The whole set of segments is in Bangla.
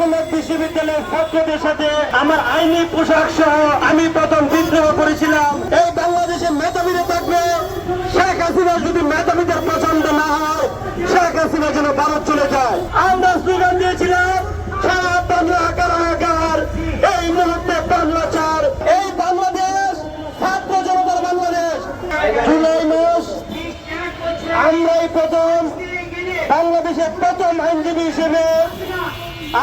জগন্নাথ বিশ্ববিদ্যালয়ের ছাত্রদের সাথে আমার আইনি পোশাক সহ আমি প্রথম বিদ্রোহ করেছিলাম। এই বাংলাদেশে মেধাবীরা থাকবে, শেখ হাসিনা যদি মেধাবীদের পছন্দ না হয় শেখ হাসিনা যেন ভারত চলে যায়। আমরা স্লোগান দিয়েছিলাম সারা বাংলা কারাগার, এই মুহূর্তে বাংলা চার। এই বাংলাদেশ ছাত্র জনতার বাংলাদেশ। জুলাই মাস আমরাই প্রথম বাংলাদেশের প্রথম আইনজীবী হিসেবে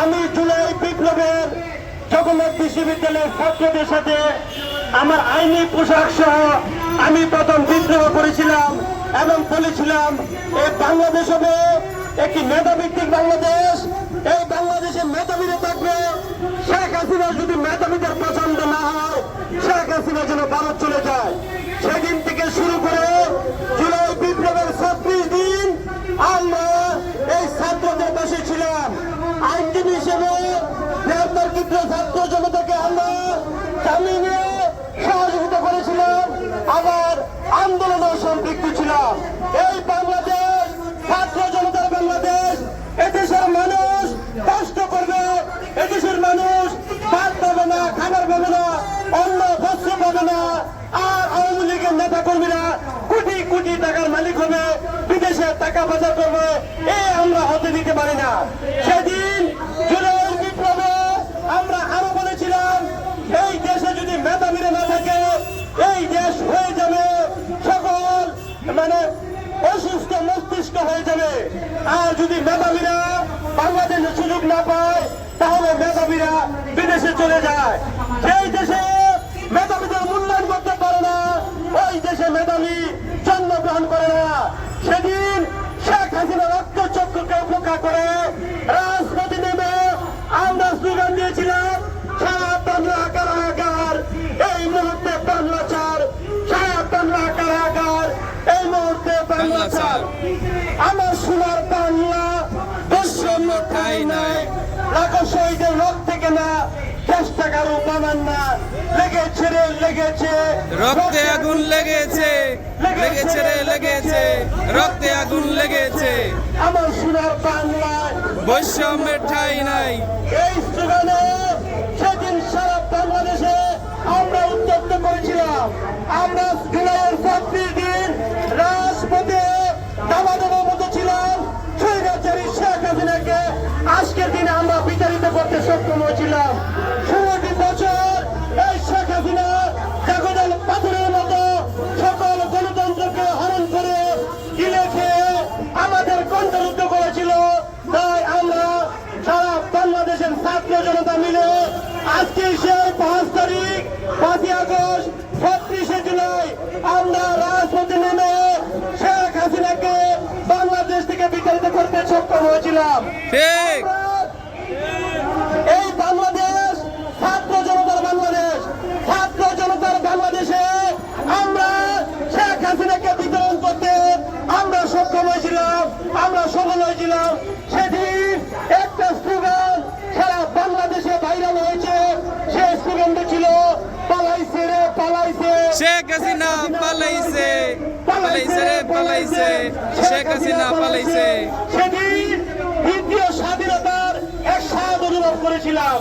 আমি জুলাই বিপ্লবের জগন্নাথ বিশ্ববিদ্যালয়ের ছাত্রদের সাথে আমার আইনি পোশাক সহ আমি প্রথম বিদ্রোহ করেছিলাম এবং বলেছিলাম এই বাংলাদেশ হবে একটি মেধাভিত্তিক বাংলাদেশ। এই বাংলাদেশে মেধাবীরা থাকবে, শেখ হাসিনা যদি মেধাবীদের পছন্দ না হয় শেখ হাসিনা যেন ভারত চলে যায়। সেদিন থেকে শুরু করে জুলাই বিপ্লবের 36 দিন আমরা এই ছাত্রদের পাশে ছিলাম। আইনজীবী হিসেবে গ্রেপ্তারকৃত ছাত্র জনতাকে আমরা জামিনে সহযোগিতা করেছিলাম, আবার আন্দোলনে সম্পৃক্ত ছিলাম। এই বাংলাদেশ ছাত্র জনতার বাংলাদেশ। এদেশের মানুষ কষ্ট করবে, এদেশের মানুষ ভাত পাবে না, খাবার পাবে না, অন্য বস্ত্র পাবে না। আর আওয়ামী লীগের নেতা কর্মীরা কোটি কোটি টাকার মালিক হবে, বিদেশে টাকা পাচার করবে। আমরা হতে দিতে পারি না। সেদিন জুলাইয়ের বিপ্লবে আমরা আরো বলেছিলাম এই দেশে যদি মেধাবীরা না থাকে এই দেশ হয়ে যাবে সকল অসুস্থ মস্তিষ্ক হয়ে যাবে। আর যদি মেধাবীরা বাংলাদেশে সুযোগ না পায় তাহলে মেধাবীরা বিদেশে চলে যায়। সেই দেশে মেধাবীদের মূল্যায়ন করতে পারে না, ওই দেশে মেধাবী জন্মগ্রহণ করে না। সেদিন শেখ হাসিনা রক্তচক্ষুকে উপেক্ষা করে রাজপথে নেমে আমরা স্লোগান দিয়েছিলাম সারা বাংলা কারাগার, এই মুহূর্তে বাংলা চার। সারা বাংলা কারাগার, এই মুহূর্তে বাংলা চার। আমার সোনার বাংলা বৈষম্য ঠাই নাই, লাখো শহীদের রক্তে কেনা চেষ্টা কারো পাবেন না। লেগেছে রে লেগেছে, রক্তে আগুন লেগেছে, লেগেছে রে লেগেছে, রক্তে আগুন লেগেছে। আমার সোনার বাংলায় বৈষম্যের ঠাই নাই। এই স্লোগানে সেদিন সারা বাংলাদেশে আমরা উদ্যোক্ত করেছিলাম। আমরা জুলাইয়ের 36 দিন রাজপথে দাবাদাবার মতো ছিলাম। স্বৈরাচারী শেখ হাসিনাকে আজকের দিনে আমরা বিতাড়িত করতে সক্ষম হয়েছিলাম। 16টি বছর এই শেখ হাসিনা জাগদাল পাথরের মতো সকল গণতন্ত্রকে হরণ করে গিলে খেয়ে আমাদের কণ্ঠরুদ্ধ করেছিল। তাই আমরা সারা বাংলাদেশের ছাত্র জনতা মিলে আজকে সেই 5 তারিখ 5ই আগস্ট 36শে জুলাই আমরা রাজপথে নেমে শেখ হাসিনাকে বাংলাদেশ থেকে বিতাড়িত করতে সক্ষম হয়েছিলাম। ঠিক। এই বাংলাদেশ ছাত্র জনতার বাংলাদেশ। ছাত্র জনতার বাংলাদেশে আমরা শেখ হাসিনাকে বিতরণ করতে আমরা সক্ষম হয়েছিলাম, আমরা সফল হয়েছিলাম। সেদিন একটা স্লোগান সারা বাংলাদেশে ভাইরাল হয়েছে, সেই স্লোগানটা ছিল পালাইছে রে পালাইছে, শেখ হাসিনা পালাইছে, পালাইছে রে পালাইছে, শেখ হাসিনা পালাইছে। সেদিন দ্বিতীয় স্বাধীনতার এক স্বাদ অনুভব করেছিলাম।